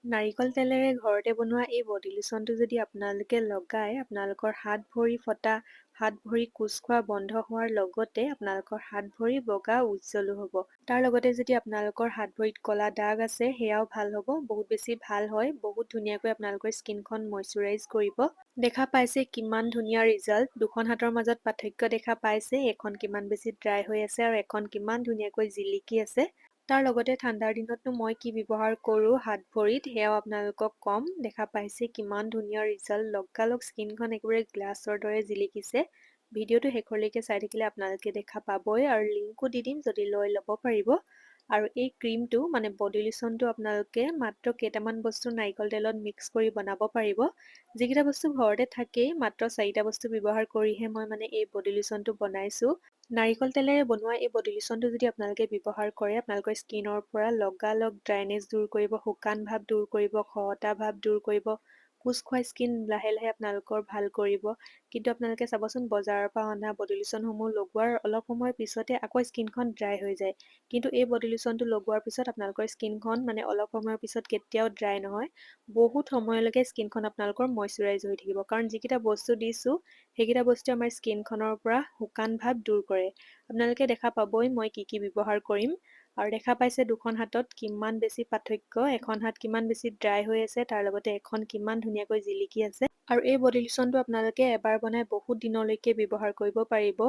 নাৰিকল তেলেৰে ঘৰতে বনোৱা এই বডি লোচনটো যদি আপোনালোকে লগায়, আপোনালোকৰ হাত ভৰি ফটা, হাত ভৰি কোচ খোৱা বন্ধ হোৱাৰ লগতে আপোনালোকৰ হাত ভৰি বগা উজ্জ্বলো হ'ব। তাৰ লগতে যদি আপোনালোকৰ হাত ভৰিত ক'লা দাগ আছে সেয়াও ভাল হ'ব, বহুত বেছি ভাল হয়, বহুত ধুনীয়াকৈ আপোনালোকৰ স্কিনখন মইশ্চাৰাইজ কৰিব। দেখা পাইছে কিমান ধুনীয়া ৰিজাল্ট, দুখন হাতৰ মাজত পাৰ্থক্য দেখা পাইছে, এখন কিমান বেছি ড্ৰাই হৈ আছে আৰু এখন কিমান ধুনীয়াকৈ জিলিকি আছে। তাৰ লগতে ঠাণ্ডাৰ দিনতনো মই কি ব্যৱহাৰ কৰোঁ হাত ভৰিত সেয়াও আপোনালোকক ক'ম। দেখা পাইছে কিমান ধুনীয়া ৰিজাল্ট, লগালগ স্কিনখন একেবাৰে গ্লাছৰ দৰে জিলিকিছে। ভিডিঅ'টো শেষলৈকে চাই থাকিলে আপোনালোকে দেখা পাবই আৰু লিংকো দি দিম, যদি লৈ ল'ব পাৰিব। আৰু এই ক্ৰীমটো মানে বডি লোচনটো আপোনালোকে মাত্ৰ কেইটামান বস্তু নাৰিকল তেলত মিক্স কৰি বনাব পাৰিব। যিকেইটা বস্তু ঘৰতে থাকেই, মাত্ৰ 4টা বস্তু ব্যৱহাৰ কৰিহে মই মানে এই বডি লোচনটো বনাইছোঁ। নাৰিকল তেলেৰে বনোৱা এই বডি লোচনটো যদি আপোনালোকে ব্যৱহাৰ কৰে, আপোনালোকৰ স্কিনৰ পৰা লগালগ ড্ৰাইনেছ দূৰ কৰিব, শুকান ভাৱ দূৰ কৰিব, খহটা ভাৱ দূৰ কৰিব, কোচ খোৱা স্কিন লাহে লাহে আপোনালোকৰ ভাল কৰিব। কিন্তু আপোনালোকে চাবচোন বজাৰৰ পৰা অনা বডি লোচনসমূহ লগোৱাৰ অলপ সময়ৰ পিছতে আকৌ স্কিনখন ড্ৰাই হৈ যায়। কিন্তু এই বডি লোচনটো লগোৱাৰ পিছত আপোনালোকৰ স্কিনখন মানে অলপ সময়ৰ পিছত কেতিয়াও ড্ৰাই নহয়। বহুত সময়লৈকে স্কিনখন আপোনালোকৰ মইশ্চাৰাইজ হৈ থাকিব, কাৰণ যিকেইটা বস্তু দিছোঁ সেইকেইটা বস্তুৱে আমাৰ স্কিনখনৰ পৰা শুকান ভাৱ দূৰ কৰে। আপোনালোকে দেখা পাবই মই কি কি ব্যৱহাৰ কৰিম। আৰু দেখা পাইছে দুখন হাতত কিমান বেছি পাৰ্থক্য, এখন হাত কিমান বেছি ড্ৰাই হৈ আছে, তাৰ লগতে এখন কিমান ধুনীয়াকৈ জিলিকি আছে। আৰু এই বডি লোচনটো আপোনালোকে এবাৰ বনাই বহুত দিনলৈকে ব্যৱহাৰ কৰিব পাৰিব।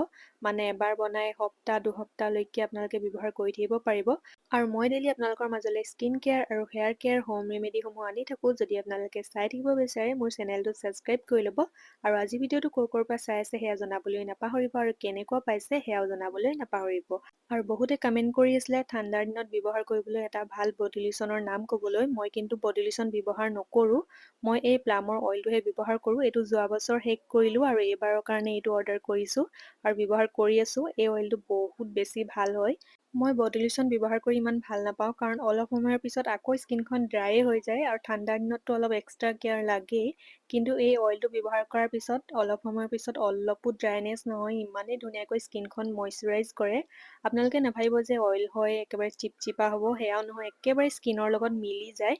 মানে এবাৰ বনাই সপ্তাহ দুসপ্তাহলৈকে আপোনালোকে ব্যৱহাৰ কৰি থাকিব পাৰিব। আৰু মই ডেইলি আপোনালোকৰ মাজলৈ স্কিন কেয়াৰ আৰু হেয়াৰ কেয়াৰ হোম ৰেমেডিসমূহ আনি থাকোঁ। যদি আপোনালোকে চাই থাকিব বিচাৰে মোৰ চেনেলটো ছাবস্ক্ৰাইব কৰি ল'ব। আৰু আজি ভিডিঅ'টো ক'ৰ পৰা চাই আছে সেয়া জনাবলৈ নাপাহৰিব, আৰু কেনেকুৱা পাইছে সেয়াও জনাবলৈ নাপাহৰিব। আৰু বহুতে কমেণ্ট কৰি আছিলে ঠাণ্ডাৰ দিনত ব্যৱহাৰ কৰিবলৈ এটা ভাল বডি লোচনৰ নাম ক'বলৈ। মই কিন্তু বডি লোচন ব্যৱহাৰ নকৰোঁ। মই এই প্লামৰ অইলটোহে ব্যৱহাৰ কৰোঁ। এইটো যোৱা বছৰ শেষ কৰিলোঁ আৰু এইবাৰৰ কাৰণে এইটো অৰ্ডাৰ কৰিছোঁ আৰু ব্যৱহাৰ কৰি আছোঁ। এই অইলটো বহুত বেছি ভাল হয়। মই বডি লোচন ব্যৱহাৰ কৰি ইমান ভাল নাপাওঁ, কাৰণ অলপ সময়ৰ পিছত আকৌ স্কিনখন ড্ৰাইয়ে হৈ যায় আৰু ঠাণ্ডাৰ দিনততো অলপ এক্সট্ৰা কেয়াৰ লাগেই। কিন্তু এই অইলটো ব্যৱহাৰ কৰাৰ পিছত অলপ সময়ৰ পিছত অলপো ড্ৰাইনেছ নহয়, ইমানেই ধুনীয়াকৈ স্কিনখন মইশ্চাৰাইজ কৰে। আপোনালোকে নাভাবিব যে অইল হয় একেবাৰে চিপচিপা হ'ব, সেয়াও নহয়, একেবাৰে স্কিনৰ লগত মিলি যায়।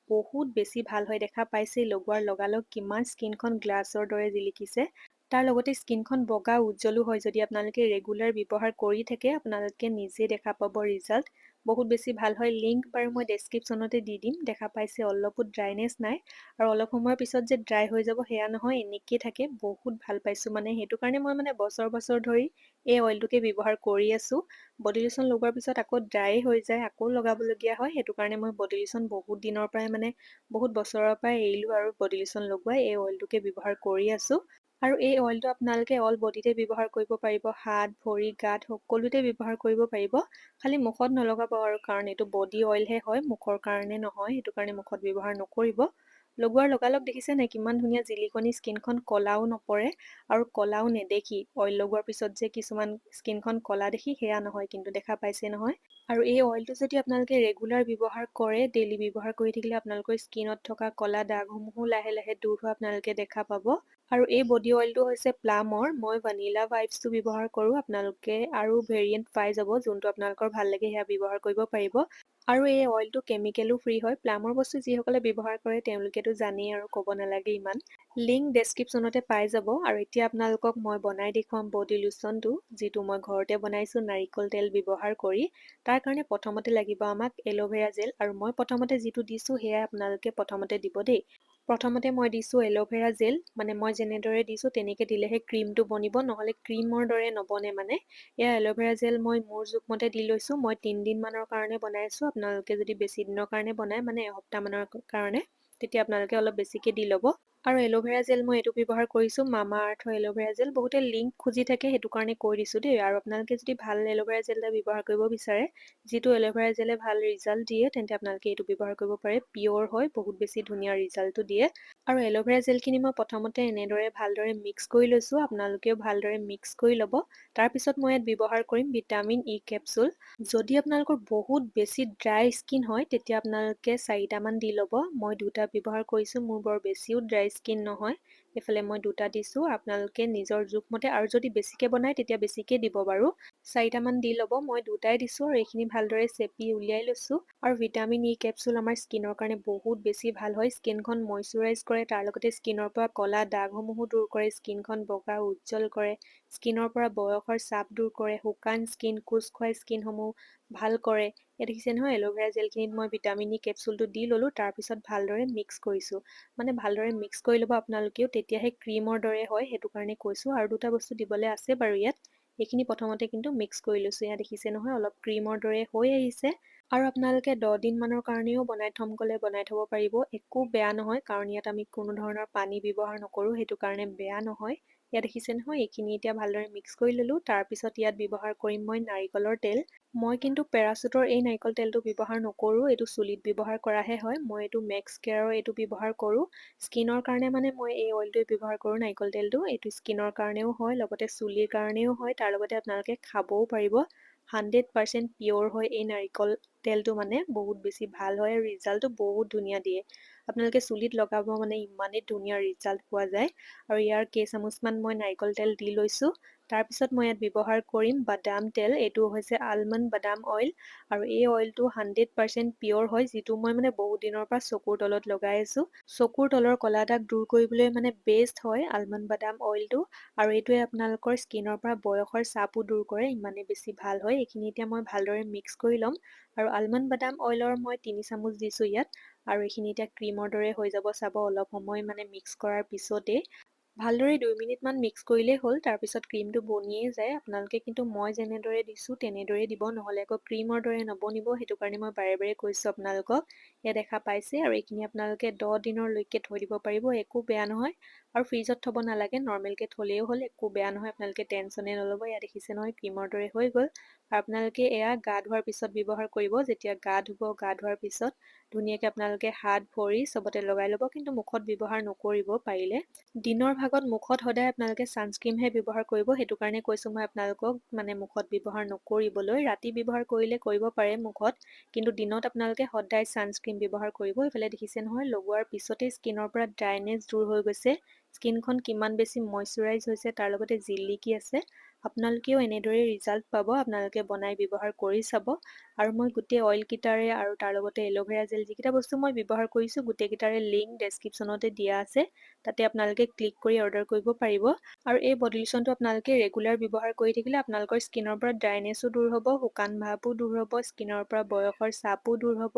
বহুত বেছি ভাল হয়। দেখা পাইছে লগোৱাৰ লগালগ কিমান স্কিনখন গ্লাছৰ দৰে জিলিকিছে। তাৰ লগতে স্কিনখন বগা উজ্জ্বলো হয়। যদি আপোনালোকে ৰেগুলাৰ ব্যৱহাৰ কৰি থাকে আপোনালোকে নিজে দেখা পাব ৰিজাল্ট। বহুত বেছি ভাল হয়। লিংক বাৰু মই ডেছক্ৰিপশ্যনতে দি দিম। দেখা পাইছে অলপো ড্ৰাইনেছ নাই আৰু অলপ সময়ৰ পিছত যে ড্ৰাই হৈ যাব সেয়া নহয়, এনেকেই থাকে। বহুত ভাল পাইছোঁ মানে, সেইটো কাৰণে মই মানে বছৰ বছৰ ধৰি এই অইলটোকে ব্যৱহাৰ কৰি আছোঁ। বডি লোচন লগোৱাৰ পিছত আকৌ ড্ৰাই হৈ যায়, আকৌ লগাবলগীয়া হয়। সেইটো কাৰণে মই বডি লোচন বহুত দিনৰ পৰাই মানে বহুত বছৰৰ পৰাই এৰিলোঁ আৰু বডি লোচন লগোৱাই এই অইলটোকে ব্যৱহাৰ কৰি আছোঁ। আৰু এই অইলটো আপোনালোকে অল বডিতে ব্যৱহাৰ কৰিব পাৰিব, হাত ভৰি গাত সকলোতে ব্যৱহাৰ কৰিব পাৰিব। খালি মুখত নলগাব আৰু, কাৰণ এইটো বডি অইলহে হয়, মুখৰ কাৰণে নহয়। সেইটো কাৰণে মুখত ব্যৱহাৰ নকৰিব। লগোৱাৰ লগালগ দেখিছে নাই কিমান ধুনীয়া জিলিকনি, স্কিনখন ক'লাও নপৰে আৰু ক'লাও নেদেখি। অইল লগোৱাৰ পিছত যে কিছুমান স্কিনখন ক'লা দেখি সেয়া নহয়, কিন্তু দেখা পাইছে নহয়। আৰু এই অইলটো যদি আপোনালোকে ৰেগুলাৰ ব্যৱহাৰ কৰে, ডেইলি ব্যৱহাৰ কৰি থাকিলে আপোনালোকৰ স্কিনত থকা ক'লা দাগসমূহো লাহে লাহে দূৰ হোৱা আপোনালোকে দেখা পাব। আৰু এই বডি অইলটো হৈছে প্লামৰ। মই ভেনিলা ভাইবছটো ব্যৱহাৰ কৰোঁ। আপোনালোকে আৰু ভেৰিয়েণ্ট পাই যাব, যোনটো আপোনালোকৰ ভাল লাগে সেয়া ব্যৱহাৰ কৰিব পাৰিব। আৰু এই অইলটো কেমিকেলো ফ্ৰী হয়। প্লামৰ বস্তু যিসকলে ব্যৱহাৰ কৰে তেওঁলোকেতো জানেই আৰু ক'ব নালাগে ইমান। লিংক ডেছক্ৰিপশ্যনতে পাই যাব। আৰু এতিয়া আপোনালোকক মই বনাই দেখুৱাম বডি লোচনটো, যিটো মই ঘৰতে বনাইছোঁ নাৰিকল তেল ব্যৱহাৰ কৰি। তাৰ কাৰণে প্ৰথমতে লাগিব আমাক এল'ভেৰা জেল, আৰু মই প্ৰথমতে যিটো দিছোঁ সেয়া আপোনালোকে প্ৰথমতে দিব দেই। প্ৰথমতে মই দিছোঁ এল'ভেৰা জেল, মানে মই যেনেদৰে দিছোঁ তেনেকৈ দিলেহে ক্ৰীমটো বনিব, নহ'লে ক্ৰীমৰ দৰে নবনে মানে। এয়া এল'ভেৰা জেল মই মোৰ জোখমতে দি লৈছোঁ। মই 3 দিনমানৰ কাৰণে বনাইছোঁ। আপোনালোকে যদি বেছি দিনৰ কাৰণে বনায়, মানে এসপ্তাহমানৰ কাৰণে, তেতিয়া আপোনালোকে অলপ বেছিকৈ দি ল'ব। আৰু এল'ভেৰা জেল মই এইটো ব্যৱহাৰ কৰিছোঁ মামা আৰ্থৰ এল'ভেৰা জেল। বহুতে লিংক খুজি থাকে, সেইটো কাৰণে কৈ দিছোঁ দেই। আৰু আপোনালোকে যদি ভাল এল'ভেৰা জেল এটা ব্যৱহাৰ কৰিব বিচাৰে, যিটো এল'ভেৰা জেলে ভাল ৰিজাল্ট দিয়ে, তেন্তে আপোনালোকে এইটো ব্যৱহাৰ কৰিব পাৰে। পিয়ৰ হয়, বহুত বেছি ধুনীয়া ৰিজাল্টটো দিয়ে। আৰু এল'ভেৰা জেলখিনি মই প্ৰথমতে এনেদৰে ভালদৰে মিক্স কৰি লৈছোঁ। আপোনালোকেও ভালদৰে মিক্স কৰি ল'ব। তাৰপিছত মই ইয়াত ব্যৱহাৰ কৰিম ভিটামিন ই কেপচুল। যদি আপোনালোকৰ বহুত বেছি ড্ৰাই স্কিন হয়, তেতিয়া আপোনালোকে 4টামান দি ল'ব। মই 2টা ব্যৱহাৰ কৰিছোঁ, মোৰ বৰ বেছিও ড্ৰাই স্কিন নহয়। এইফালে মই 2টা দিছোঁ, আপোনালোকে নিজৰ জোখমতে আৰু যদি বেছিকৈ বনায় তেতিয়া বেছিকৈ দিব বাৰু। 4টামান দি ল'ব, মই 2টাই দিছোঁ আৰু এইখিনি ভালদৰে চেপি উলিয়াই লৈছোঁ। আৰু ভিটামিন ই কেপচুল আমাৰ স্কিনৰ কাৰণে বহুত বেছি ভাল হয়, স্কিনখন মইশ্চাৰাইজ কৰে, তাৰ লগতে স্কিনৰ পৰা ক'লা দাগসমূহো দূৰ কৰে, স্কিনখন বগা উজ্জ্বল কৰে, স্কিনৰ পৰা বয়সৰ ছাপ দূৰ কৰে, শুকান স্কিন, কোচ খোৱা স্কিনসমূহ ভাল কৰে। ইয়াত দেখিছে নহয় এল'ভেৰা জেলখিনিত মই ভিটামিন ই কেপচুলটো দি ল'লোঁ, তাৰপিছত ভালদৰে মিক্স কৰিছোঁ। মানে ভালদৰে মিক্স কৰি ল'ব আপোনালোকেও, তেতিয়াহে ক্ৰীমৰ দৰে হয়, সেইটো কাৰণে কৈছোঁ। আৰু 2টা বস্তু দিবলৈ আছে বাৰু ইয়াত, এইখিনি প্ৰথমতে কিন্তু মিক্স কৰি লৈছোঁ। ইয়াত দেখিছে নহয় অলপ ক্ৰীমৰ দৰে হৈ আহিছে। আৰু আপোনালোকে 10 দিনমানৰ কাৰণেও বনাই থ'ম ক'লে বনাই থ'ব পাৰিব, একো বেয়া নহয়, কাৰণ ইয়াত আমি কোনো ধৰণৰ পানী ব্যৱহাৰ নকৰোঁ, সেইটো কাৰণে বেয়া নহয়। ইয়াত দেখিছে নহয় এইখিনি এতিয়া ভালদৰে মিক্স কৰি ল'লোঁ, তাৰপিছত ইয়াত ব্যৱহাৰ কৰিম মই নাৰিকলৰ তেল। মই কিন্তু পেৰাচুটৰ এই নাৰিকল তেলটো ব্যৱহাৰ নকৰোঁ, এইটো চুলিত ব্যৱহাৰ কৰাহে হয়। মই এইটো মেক্স কেয়াৰৰ এইটো ব্যৱহাৰ কৰোঁ। স্কিনৰ কাৰণে মানে মই এই অইলটোৱে ব্যৱহাৰ কৰোঁ, নাৰিকল তেলটো। এইটো স্কিনৰ কাৰণেও হয়, লগতে চুলিৰ কাৰণেও হয়, তাৰ লগতে আপোনালোকে খাবও পাৰিব। 100% পিয়'ৰ হয় এই নাৰিকল তেলটো, মানে বহুত বেছি ভাল হয় আৰু ৰিজাল্টটো বহুত ধুনীয়া দিয়ে। আপোনালোকে চুলিত লগাব মানে ইমানেই ধুনীয়া ৰিজাল্ট পোৱা যায়। আৰু ইয়াৰ কেইচামুচমান মই নাৰিকল তেল দি লৈছোঁ। তাৰপিছত মই ইয়াত ব্যৱহাৰ কৰিম বাদাম তেল, এইটো হৈছে আলমণ্ড বাদাম অইল। আৰু এই অইলটো 100% পিয়'ৰ হয়, যিটো মই মানে বহুত দিনৰ পৰা চকুৰ তলত লগাই আছোঁ। চকুৰ তলৰ ক'লা দাগ দূৰ কৰিবলৈ মানে বেষ্ট হয় আলমণ্ড বাদাম অইলটো। আৰু এইটোৱে আপোনালোকৰ স্কিনৰ পৰা বয়সৰ ছাপো দূৰ কৰে, ইমানেই বেছি ভাল হয়। এইখিনি এতিয়া মই ভালদৰে মিক্স কৰি ল'ম। আৰু আলমণ্ড বাদাম অইলৰ মই 3 চামুচ দিছোঁ ইয়াত। আৰু এইখিনি এতিয়া ক্ৰীমৰ দৰে হৈ যাব, চাব অলপ সময় মানে মিক্স কৰাৰ পিছতেই। ভালদৰে 2 মিনিটমান মিক্স কৰিলেই হ'ল, তাৰপিছত ক্ৰীমটো বনিয়েই যায়। আপোনালোকে কিন্তু মই যেনেদৰে দিছোঁ তেনেদৰে দিব, নহ'লে আকৌ ক্ৰীমৰ দৰে নবনিব, সেইটো কাৰণে মই বাৰে বাৰে কৈছোঁ আপোনালোকক। এয়া দেখা পাইছে, আৰু এইখিনি আপোনালোকে 10 দিনলৈকে থৈ দিব পাৰিব, একো বেয়া নহয়। আৰু ফ্ৰিজত থ'ব নালাগে, নৰ্মেলকৈ থ'লেও হ'ল, একো বেয়া নহয়, আপোনালোকে টেনশ্যনে নল'ব। এয়া দেখিছে নহয় ক্ৰীমৰ দৰে হৈ গ'ল। আৰু আপোনালোকে এয়া গা ধোৱাৰ পিছত ব্যৱহাৰ কৰিব, যেতিয়া গা ধুব, গা ধোৱাৰ পিছত ধুনীয়াকৈ আপোনালোকে হাত ভৰি চবতে লগাই ল'ব, কিন্তু মুখত ব্যৱহাৰ নকৰিব পাৰিলে। দিনৰ ভাগত মুখত সদায় আপোনালোকে ছানস্ক্ৰীমহে ব্যৱহাৰ কৰিব, সেইটো কাৰণে কৈছোঁ মই আপোনালোকক মানে মুখত ব্যৱহাৰ নকৰিবলৈ। ৰাতি ব্যৱহাৰ কৰিলে কৰিব পাৰে মুখত, কিন্তু দিনত আপোনালোকে সদায় ছানস্ক্ৰীম ব্যৱহাৰ কৰিব। এইফালে দেখিছে নহয় লগোৱাৰ পিছতেই স্কিনৰ পৰা ড্ৰাইনেছ দূৰ হৈ গৈছে, স্কিনখন কিমান বেছি মইশ্চাৰাইজ হৈছে, তাৰ লগতে জিলিকি আছে। আপোনালোকেও এনেদৰে ৰিজাল্ট পাব, আপোনালোকে বনাই ব্যৱহাৰ কৰি চাব। আৰু মই গোটেই অইলকেইটাৰে আৰু তাৰ লগতে এল'ভেৰা জেল যিকেইটা বস্তু মই ব্যৱহাৰ কৰিছোঁ, গোটেইকেইটাৰে লিংক ডেছক্ৰিপশ্যনতে দিয়া আছে, তাতে আপোনালোকে ক্লিক কৰি অৰ্ডাৰ কৰিব পাৰিব। আৰু এই বডি লোচনটো আপোনালোকে ৰেগুলাৰ ব্যৱহাৰ কৰি থাকিলে আপোনালোকৰ স্কিনৰ পৰা ড্ৰাইনেছো দূৰ হ'ব, শুকান ভাবো দূৰ হ'ব, স্কিনৰ পৰা বয়সৰ ছাপো দূৰ হ'ব,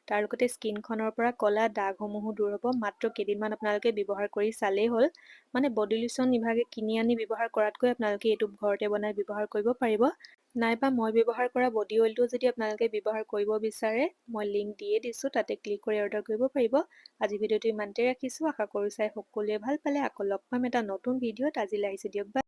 তাৰ লগতে স্কিনখনৰ পৰা ক'লা দাগসমূহো দূৰ হ'ব। মাত্ৰ কেইদিনমান আপোনালোকে ব্যৱহাৰ কৰি চালেই হ'ল। মানে বডি লোচন ইভাগে কিনি আনি ব্যৱহাৰ কৰাতকৈ আপোনালোকে এইটো ঘৰতে বনাই ব্যৱহাৰ কৰিব পাৰিব। নাইবা মই ব্যৱহাৰ কৰা বডি অইলটো যদি আপোনালোকে ব্যৱহাৰ কৰিব বিচাৰে, মই লিংক দিয়ে দিছোঁ, তাতে ক্লিক কৰি অৰ্ডাৰ কৰিব পাৰিব। আজি ভিডিঅ'টো ইমানতে ৰাখিছোঁ, আশা কৰোঁ চাই সকলোৱে ভাল পালে। আকৌ লগ পাম এটা নতুন ভিডিঅ'ত, আজিলৈ আহিছোঁ দিয়ক, বাই।